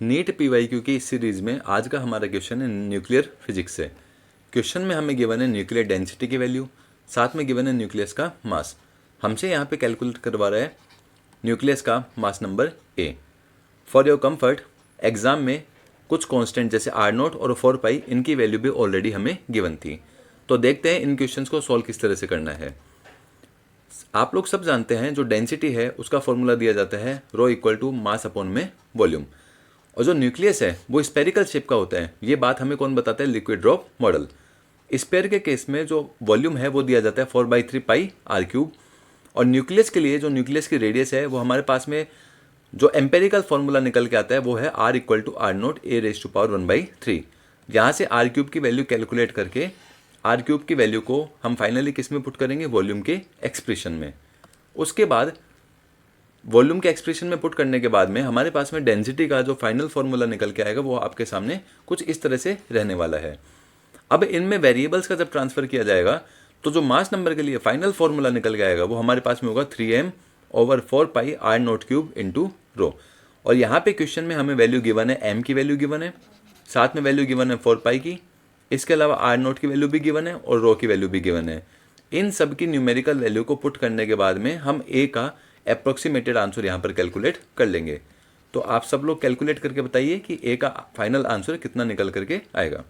NEET PYQ की इस series में आज का हमारा क्वेश्चन है न्यूक्लियर फिजिक्स से। क्वेश्चन में हमें गिवन है न्यूक्लियर डेंसिटी की वैल्यू, साथ में गिवन है न्यूक्लियस का मास। हमसे यहाँ पे कैलकुलेट करवा रहा है न्यूक्लियस का mass number A. For your comfort exam में कुछ कांस्टेंट जैसे आर नोट और 4 पाई इनकी वैल्यू भी ऑलरेडी हमें गिवन थी। तो देखते हैं इन क्वेश्चंस को सॉल्व किस तरह से करना है। आप लोग सब जानते हैं जो डेंसिटी है उसका फॉर्मूला दिया जाता है rho equal to mass upon में वॉल्यूम, और जो न्यूक्लियस है वो स्पेरिकल शेप का होता है। ये बात हमें कौन बताता है? Liquid drop model. स्पेयर के केस में जो वॉल्यूम है वो दिया जाता है 4/3 पाई r³, और न्यूक्लियस के लिए जो न्यूक्लियस की रेडियस है वो हमारे पास में जो एम्पेरिकल फॉर्मूला निकल के आता है वो है r equal to r0 a⁻⁴ यहाँ से r³ की वैल्यू कैलकुलेट करके r³ की वैल्यू को हम फाइनली किस में पुट करेंगे? वॉल्यूम के एक्सप्रेशन में। उसके बाद वॉल्यूम के एक्सप्रेशन में पुट करने के बाद में हमारे पास में डेंसिटी का जो फाइनल फॉर्मूला निकल के आएगा वो आपके सामने कुछ इस तरह से रहने वाला है। अब इनमें वेरिएबल्स का जब ट्रांसफर किया जाएगा तो जो मास नंबर के लिए फाइनल फॉर्मूला निकल के आएगा वो हमारे पास में होगा 3m/4πr03 इंटू रो। और यहाँ पे क्वेश्चन में हमें वैल्यू गिवन है, m की वैल्यू गिवन है, साथ में वैल्यू गिवन है 4 पाई की, इसके अलावा r0 की वैल्यू भी गिवन है और रो की वैल्यू भी गिवन है। इन सब की न्यूमेरिकल वैल्यू को पुट करने के बाद में हम a का अप्रोक्सीमेटेड आंसर यहाँ पर कैलकुलेट कर लेंगे। तो आप सब लोग कैलकुलेट करके बताइए कि ए का फाइनल आंसर कितना निकल करके आएगा।